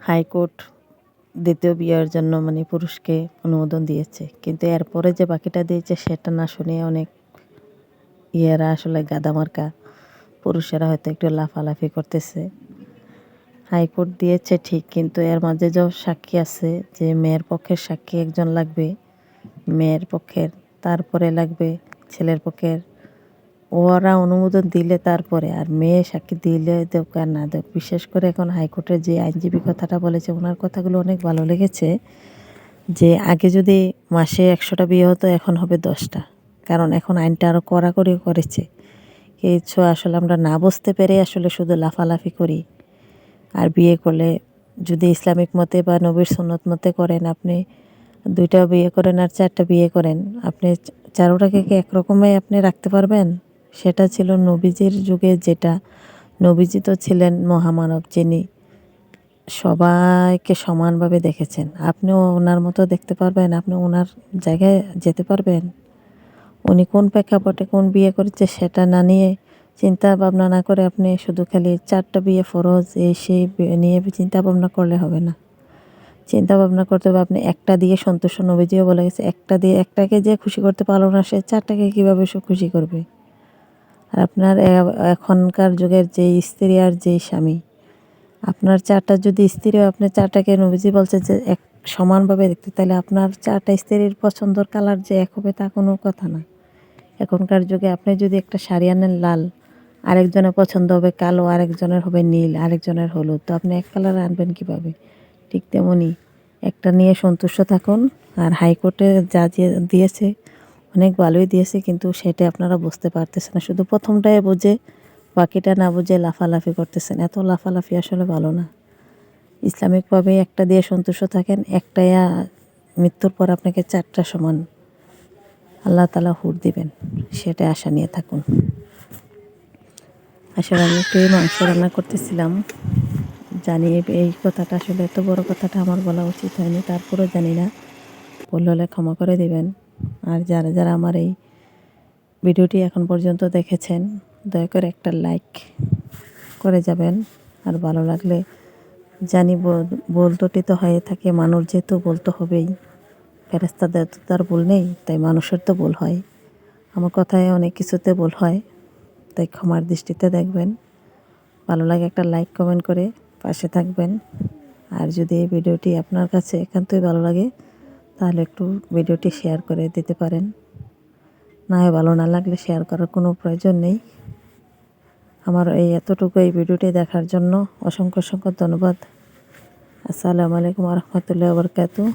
High court দ্বিতীয় বিয়ের জন্য মানে পুরুষকে অনুমোদন দিয়েছে, কিন্তু এরপরে যে বাকিটা দিয়েছে সেটা না শুনে অনেক ইয়েরা আসলে গাদামার্কা পুরুষেরা হয়তো একটু লাফালাফি করতেছে। হাইকোর্ট দিয়েছে ঠিক, কিন্তু এর মাঝে যে সাক্ষী আছে, যে মেয়ের পক্ষের সাক্ষী একজন লাগবে, মেয়ের পক্ষের, তারপরে লাগবে ছেলের পক্ষের। ওরা অনুমোদন দিলে তারপরে, আর মেয়ে সাক্ষী দিলে দেখ আর না দেখ। বিশেষ করে এখন হাইকোর্টের যে আইনজীবী কথাটা বলেছে, ওনার কথাগুলো অনেক ভালো লেগেছে। যে আগে যদি মাসে 100টা বিয়ে হতো, এখন হবে 10টা, কারণ এখন আইনটা আরও কড়াকড়ি করেছে। কিছু আসলে আমরা না বুঝতে পেরে আসলে শুধু লাফালাফি করি। আর বিয়ে করলে যদি ইসলামিক মতে বা নবীর সুন্নত মতে করেন, আপনি 2টা বিয়ে করেন আর 4টা বিয়ে করেন, আপনি চারোটাকে কি একরকমই আপনি রাখতে পারবেন? সেটা ছিল নবীজির যুগে, যেটা নবীজি তো ছিলেন মহামানব, যিনি সবাইকে সমানভাবে দেখেছেন। আপনিও ওনার মতো দেখতে পারবেন? আপনি ওনার জায়গায় যেতে পারবেন? উনি কোন প্রেক্ষাপটে কোন বিয়ে করেছে সেটা না নিয়ে, চিন্তা ভাবনা না করে, আপনি শুধু খালি 4টা বিয়ে ফরজ এই সেই নিয়ে চিন্তা ভাবনা করলে হবে না। চিন্তা ভাবনা করতে হবে আপনি একটা দিয়ে সন্তুষ্ট। নবীজিও বলে গেছে, একটা দিয়ে একটাকে যে খুশি করতে পারলো না, সে 4টাকে কীভাবে খুশি করবে? আর আপনার এখনকার যুগের যেই স্ত্রী আর যেই স্বামী, আপনার 4টা যদি স্ত্রীও আপনি 4টাকে, নবীজি বলছে যে এক সমানভাবে দেখতে, তাহলে আপনার 4টা স্ত্রীর পছন্দর কালার যে এক হবে তা কোনো কথা না। এখনকার যুগে আপনি যদি একটা শাড়ি আনেন লাল, আরেকজনের পছন্দ হবে কালো, আরেকজনের হবে নীল, আরেকজনের হলুদ, তো আপনি এক কালার আনবেন কীভাবে? ঠিক তেমনই একটা নিয়ে সন্তুষ্ট থাকুন। আর হাইকোর্টে যা দিয়েছে অনেক ভালোই দিয়েছে, কিন্তু সেটা আপনারা বুঝতে পারতেছেন না। শুধু প্রথমটাই বুঝে বাকিটা না বুঝে লাফালাফি করতেছেন। এত লাফালাফি আসলে ভালো না। ইসলামিকভাবে একটা দিয়ে সন্তুষ্ট থাকেন, একটাই মৃত্যুর পর আপনাকে 4টা সমান আল্লাহ তাআলা হুর দিবেন, সেটা আশা নিয়ে থাকুন। আসলে আমি একটু মাংস রান্না করতেছিলাম, জানি এই কথাটা আসলে এত বড় কথাটা আমার বলা উচিত হয়নি, তারপরেও জানি না, ভুল হলে ক্ষমা করে দিবেন। আর যারা যারা আমার এই ভিডিওটি এখন পর্যন্ত দেখেছেন, দয়া করে একটা লাইক করে যাবেন। আর ভালো লাগলে, জানি ভুল ত্রুটি তো হয়ে থাকে, মানুষ যেহেতু বলতে হবেই, ফেরেশতাদের তো তার ভুল নেই, তাই মানুষের তো ভুল হয়। আমার কথায় অনেক কিছুতে ভুল হয়, তাই ক্ষমার দৃষ্টিতে দেখবেন। ভালো লাগে একটা লাইক কমেন্ট করে পাশে থাকবেন। আর যদি এই ভিডিওটি আপনার কাছে একান্তই ভালো লাগে, তাহলে একটু ভিডিওটি শেয়ার করে দিতে পারেন। না হয় ভালো না লাগলে শেয়ার করার কোনো প্রয়োজন নেই। আমার এই এতটুকু এই ভিডিওটি দেখার জন্য অসংখ্য অসংখ্য ধন্যবাদ। আসসালামু আলাইকুম ওয়া রাহমাতুল্লাহি ওয়া বারাকাতুহু।